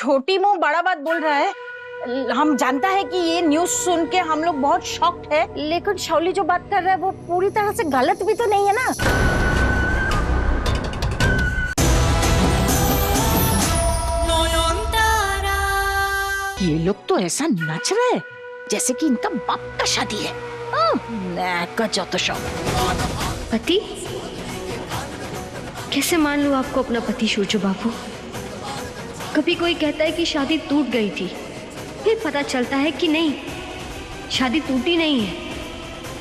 छोटी मुंह बड़ा बात बोल रहा है। हम जानता है कि ये न्यूज़ सुन के हम लोग बहुत शॉक्ड है, लेकिन शौली जो बात कर रहा है वो पूरी तरह से गलत भी तो नहीं है ना। ये लोग तो ऐसा नच रहे जैसे कि इनका बाप का शादी है। जो तो शौक पति कैसे मान लूं आपको अपना पति सूर्य बाबू। कभी कोई कहता है कि शादी टूट गई थी, फिर पता चलता है कि नहीं, शादी टूटी नहीं है।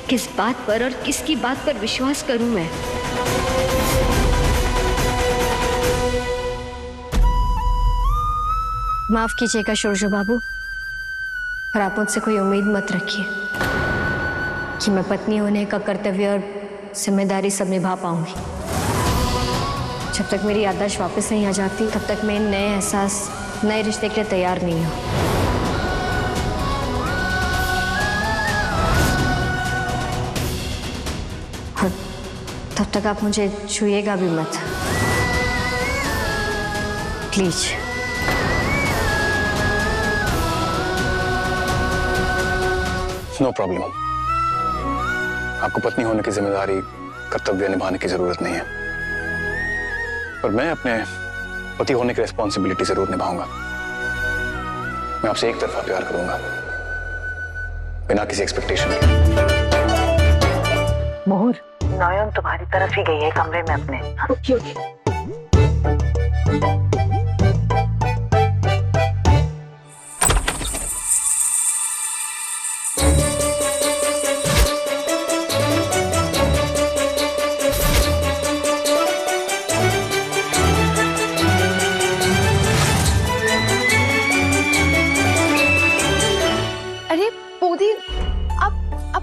किस बात पर और किसकी बात पर विश्वास करूं मैं? माफ कीजिएगा सूर्य बाबू, पर आप मुझसे कोई उम्मीद मत रखिए कि मैं पत्नी होने का कर्तव्य और जिम्मेदारी सब निभा पाऊंगी। जब तक मेरी याददाश्त वापस नहीं आ जाती तब तक मैं नए एहसास, नए रिश्ते के लिए तैयार नहीं हूँ। और तब तक आप मुझे छूइएगा भी मत, प्लीज। No problem. आपको पत्नी होने की जिम्मेदारी, कर्तव्य निभाने की जरूरत नहीं है, पर मैं अपने पति होने की रिस्पॉन्सिबिलिटी जरूर निभाऊंगा। मैं आपसे एक तरफा प्यार करूंगा, बिना किसी एक्सपेक्टेशन के। मोहर, नयन तुम्हारी तरफ ही गई है कमरे में अपने।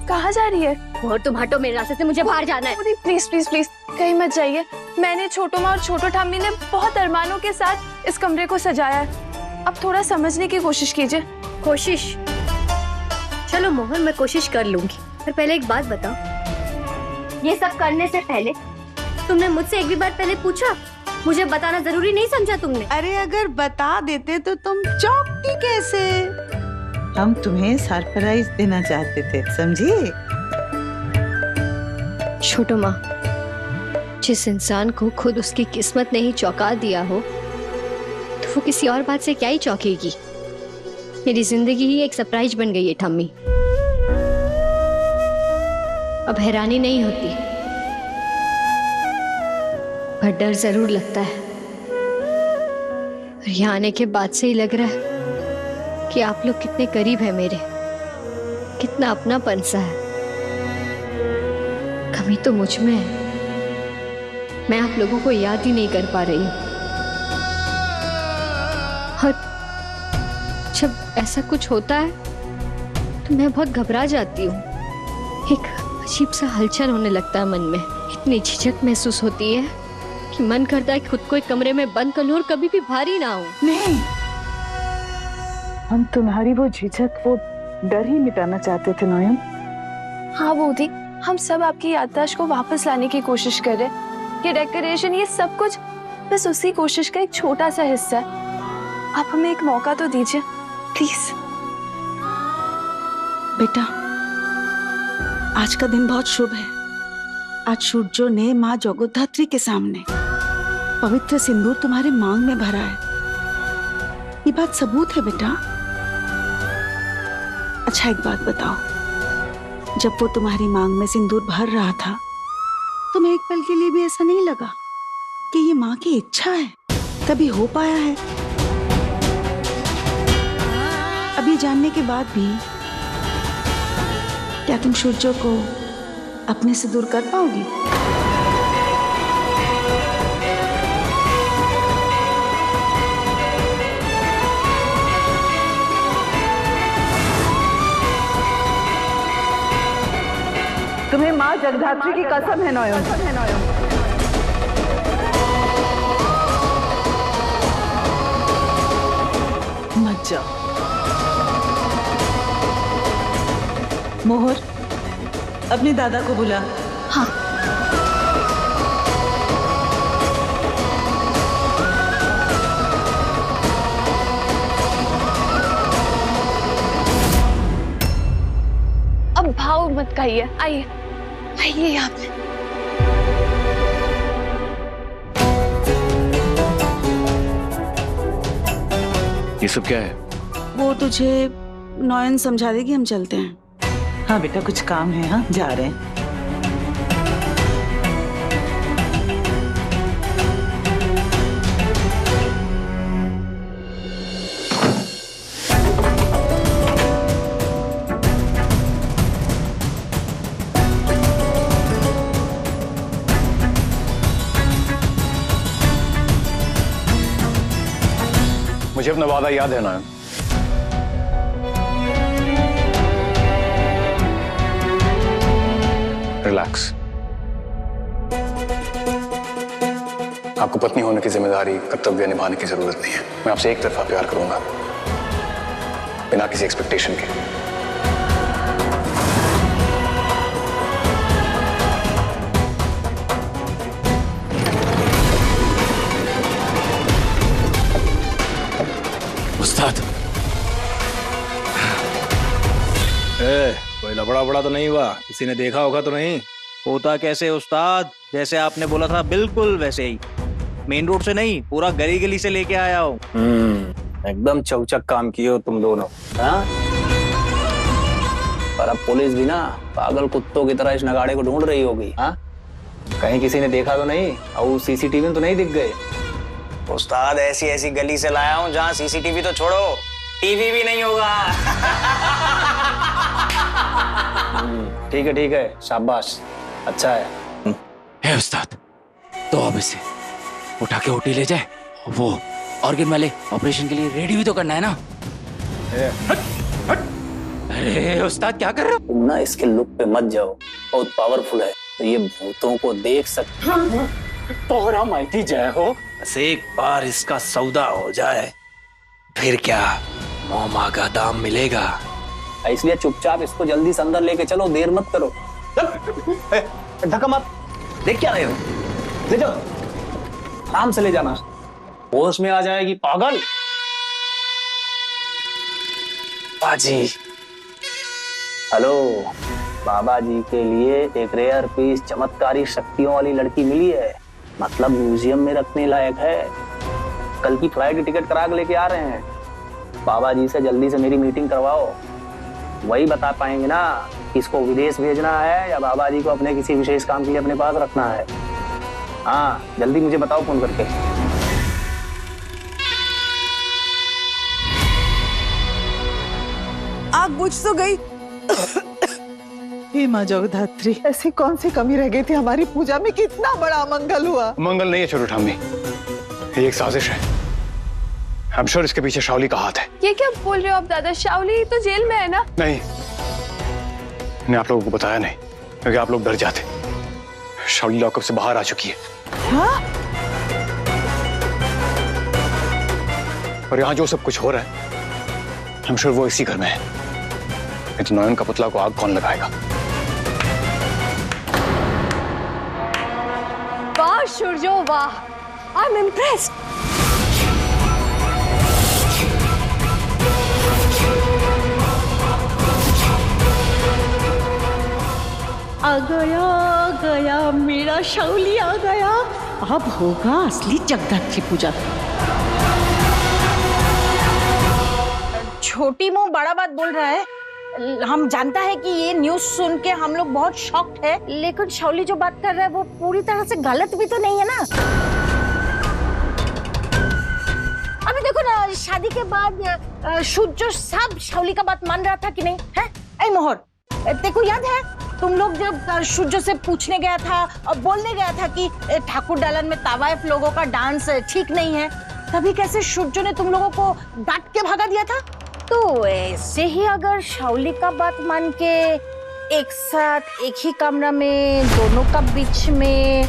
कहाँ जा रही है? और तुम हटो मेरे रास्ते से, मुझे बाहर जाना है। प्लीज प्लीज प्लीज कहीं मत जाइए। मैंने छोटो माँ और छोटो ठाम्मी ने बहुत अरमानों के साथ इस कमरे को सजाया है। अब थोड़ा समझने की कोशिश कीजिए। कोशिश? चलो मोहन, मैं कोशिश कर लूंगी, पर पहले एक बात बताओ, ये सब करने से पहले तुमने मुझसे एक भी बार पहले पूछा? मुझे बताना जरूरी नहीं समझा तुमने? अरे अगर बता देते तो तुम चौंकती कैसे? हम तुम्हें सरप्राइज देना चाहते थे, समझी? छोटो माँ, जिस इंसान को खुद उसकी किस्मत ने ही चौंका दिया हो, तो वो किसी और बात से क्या ही चौंकेगी। मेरी जिंदगी ही एक सरप्राइज बन गई है ठम्मी। अब हैरानी नहीं होती, पर डर जरूर लगता है। और यहाँ आने के बाद से ही लग रहा है कि आप लोग कितने करीब हैं मेरे, कितना अपनापन सा है। कमी तो मुझ में है, मैं आप लोगों को याद ही नहीं कर पा रही हूँ। और जब ऐसा कुछ होता है तो मैं बहुत घबरा जाती हूँ। एक अजीब सा हलचल होने लगता है मन में। इतनी झिझक महसूस होती है कि मन करता है खुद को एक कमरे में बंद कर लूं और कभी भी भारी ना हो। नहीं, हम तुम्हारी वो झिझक, वो डर ही मिटाना चाहते थे नयन। हाँ बोधी, हम सब आपकी याददाश्त को वापस लाने की कोशिश कर रहे हैं। ये डेकोरेशन, ये सब कुछ बस उसी कोशिश का एक छोटा सा हिस्सा है। आप हमें एक मौका तो दीजिए प्लीज। बेटा, आज का दिन बहुत शुभ है। आज सूर्य ने माँ जगद्धात्री के सामने पवित्र सिंदूर तुम्हारे मांग में भरा है। ये बात सबूत है बेटा। अच्छा एक बात बताओ, जब वो तुम्हारी मांग में सिंदूर भर रहा था, तुम्हें एक पल के लिए भी ऐसा नहीं लगा कि ये माँ की इच्छा है तभी हो पाया है? अब ये जानने के बाद भी क्या तुम सूर्य को अपने से दूर कर पाओगी? तुम्हें माँ जगद्धात्री की कसम है नयन। मत जाओ। मोहर, अपने दादा को बुला। हाँ। मत कहिए, आइए आइए यहाँ पे। ये सब क्या है? वो तुझे नॉयन समझा देगी, हम चलते हैं। हाँ बेटा, कुछ काम है, हाँ जा रहे हैं। मुझे अपना वादा याद है ना? रिलैक्स। आपको पत्नी होने की जिम्मेदारी, कर्तव्य निभाने की जरूरत नहीं है। मैं आपसे एक तरफा प्यार करूंगा, बिना किसी एक्सपेक्टेशन के। उस्ताद, कोई लफड़ा बड़ा तो नहीं हुआ? किसी ने देखा होगा तो नहीं? होता कैसे उस्ताद, जैसे आपने बोला था बिल्कुल वैसे ही। मेन रोड से नहीं, पूरा गली गली से लेके आया हूँ। एकदम चौचक काम किए हो तुम दोनों, हाँ? पर अब पुलिस भी ना पागल कुत्तों की तरह इस नगाड़े को ढूंढ रही होगी, हाँ? कहीं किसी ने देखा तो नहीं? और सीसीटीवी में तो नहीं दिख गए? उस्ताद, ऐसी ऐसी गली से लाया हूँ जहाँ सीसीटीवी तो छोड़ो, टीवी भी नहीं होगा। ठीक है, शाबाश, अच्छा है उस्ताद, तो अब इसे उठा के ओटी ले जाए। वो ऑर्गन वाले ऑपरेशन के लिए रेडी भी तो करना है ना। अरे उस्ताद, क्या कर रहे हो? तुम ना इसके लुक पे मत जाओ, बहुत पावरफुल है, तो ये भूतों को देख सकते। तोहरा माइती जय हो। बस एक बार इसका सौदा हो जाए, फिर क्या मोमा का दाम मिलेगा। इसलिए चुपचाप इसको जल्दी से अंदर लेके चलो, देर मत करो। धक्का मत, देख क्या रहे हो? ले जाओ, आराम से ले जाना, होश में आ जाएगी पागल। बाजी, हेलो, बाबा जी के लिए एक रेयर पीस चमत्कारी शक्तियों वाली लड़की मिली है, मतलब म्यूजियम में रखने लायक है। कल की फ्लाइट की टिकट करा के लेके आ रहे हैं। बाबा जी से जल्दी से मेरी मीटिंग करवाओ, वही बता पाएंगे ना कि इसको विदेश भेजना है या बाबा जी को अपने किसी विशेष काम के लिए अपने पास रखना है। हाँ, जल्दी मुझे बताओ फोन करके। आग बुझ तो गई। हे माँ जगधात्री, ऐसी कौन सी कमी रह गई थी हमारी पूजा में? कितना बड़ा अमंगल हुआ। मंगल नहीं है छोटू ठाम्मी, ये एक साजिश है। I'm sure इसके पीछे शाओली का हाथ है। ये क्या बोल रहे हो आप दादा? शाओली तो जेल में है ना? नहीं, मैंने आप लोगों को बताया नहीं, क्योंकि आप लोग डर जाते। शाओली लॉकअप से बाहर आ चुकी है। हाँ? और यहाँ जो सब कुछ हो रहा है, I'm sure वो इसी घर में है। नहीं तो नयन का पुतला को आग कौन लगाएगा? वाह सूर्यो वाह, आई एम इम्प्रेस्ड। आ गया मेरा शाओली आ गया। अब होगा असली जगधात्री पूजा। छोटी मुंह बड़ा बात बोल रहा है। हम जानता है कि ये न्यूज़ सुन के हम लोग बहुत शॉक्ड है, लेकिन शाओली जो बात कर रहा है वो पूरी तरह से गलत भी तो नहीं है ना। अभी देखो ना, शादी के बाद सूर्य सब शाओली का बात मान रहा था कि नहीं है? ऐ मोहर, तेको याद है तुम लोग जब सूर्य से पूछने गया था और बोलने गया था कि ठाकुर डालन में तावाइफ लोगों का डांस ठीक नहीं है, तभी कैसे सूर्य ने तुम लोगों को डांट के भगा दिया था? तो ऐसे ही अगर शाओली का बात मान के एक साथ एक ही कमरा में दोनों का बीच में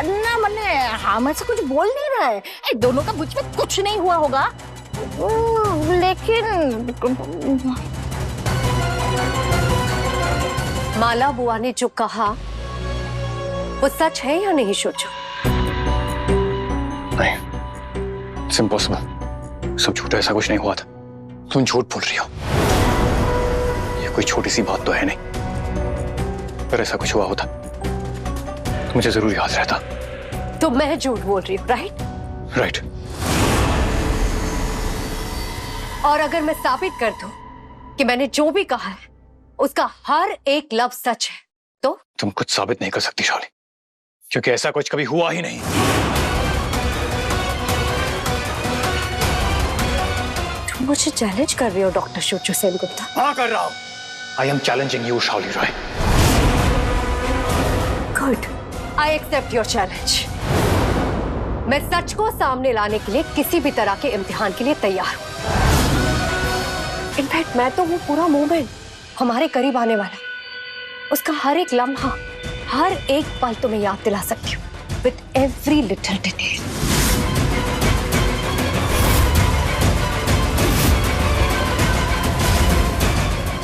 ना, मैंने हम ऐसा कुछ बोल नहीं रहा है, दोनों का बीच में कुछ नहीं हुआ होगा, लेकिन माला बुआ ने जो कहा वो सच है या नहीं सोचो? नहीं, it's impossible. सब झूठ है, ऐसा कुछ नहीं हुआ था। तुम झूठ बोल रही हो। ये कोई छोटी सी बात तो है नहीं। अगर ऐसा कुछ हुआ होता तो मुझे जरूर याद रहता। तो मैं झूठ बोल रही हूँ, राइट? राइट। और अगर मैं साबित कर दूं कि मैंने जो भी कहा है उसका हर एक लफ्ज सच है तो? तुम कुछ साबित नहीं कर सकती शाली, क्योंकि ऐसा कुछ कभी हुआ ही नहीं। तुम मुझे चैलेंज कर रहे हो डॉक्टर सूर्य सेनगुप्ता? हाँ कर रहा हूं। I am challenging you Shali Roy. Good, I accept your challenge. मैं सच को सामने लाने के लिए किसी भी तरह के इम्तिहान के लिए तैयार हूं। इनफैक्ट मैं तो वो पूरा मोमेंट, हमारे करीब आने वाला, उसका हर एक लम्हा, हर एक पल तुम्हें याद दिला सकती हूँ विद एवरी लिटिल डिटेल।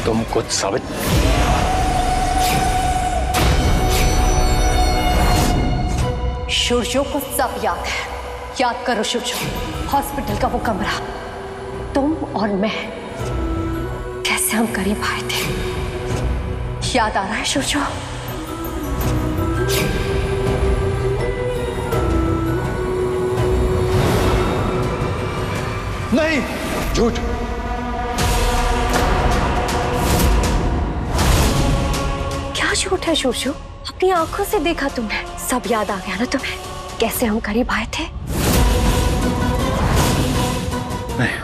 तुम कुछ साबित सूर्यो को सब याद है। याद करो सूर्यो, हॉस्पिटल का वो कमरा, तुम और मैं कैसे हम करीब आए थे। याद आ रहा है सूर्यो? नहीं, झूठ। क्या झूठ है सूर्यो? अपनी आंखों से देखा तुमने, सब याद आ गया ना तुम्हें, कैसे हम करीब आए थे। नहीं,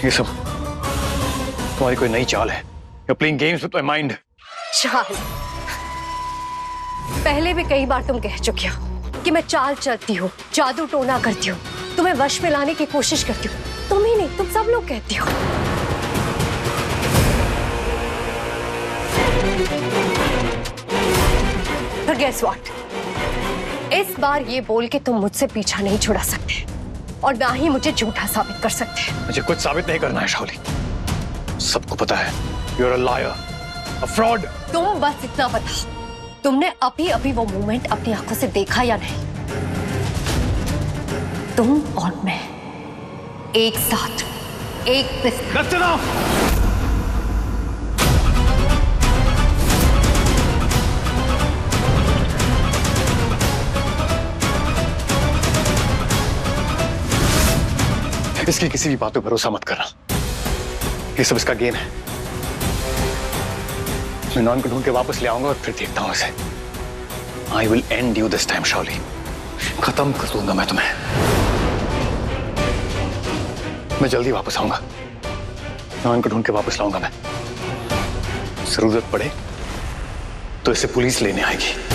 ये सब तुम्हारी कोई नई चाल है। You're playing games with my mind. चाल? पहले भी कई बार तुम कह चुके हो कि मैं चाल चलती हूँ, जादू टोना करती हूँ, तुम्हें वश में लाने की कोशिश करती हूँ। तुम ही नहीं, तुम सब लोग कहती हो। But guess what? इस बार ये बोल के तुम मुझसे पीछा नहीं छुड़ा सकते और ना ही मुझे झूठा साबित कर सकते। मुझे कुछ साबित नहीं करना है शाली। सबको पता है you're a liar, a fraud. तुम बस इतना बता, तुमने अभी अभी वो मोमेंट अपनी आंखों से देखा या नहीं? तुम और मैं एक साथ, एक बिस्तर। That's enough. इसकी किसी भी बात पे भरोसा मत करना। ये सब इसका गेम है। मैं नॉन को ढूंढ के वापस ले आऊंगा और फिर देखता हूं इसे। I will and you this time शाली। खत्म कर दूंगा मैं तुम्हें। मैं जल्दी वापस आऊंगा। नॉन को ढूंढ के वापस लाऊंगा मैं। जरूरत पड़े तो इसे पुलिस लेने आएगी।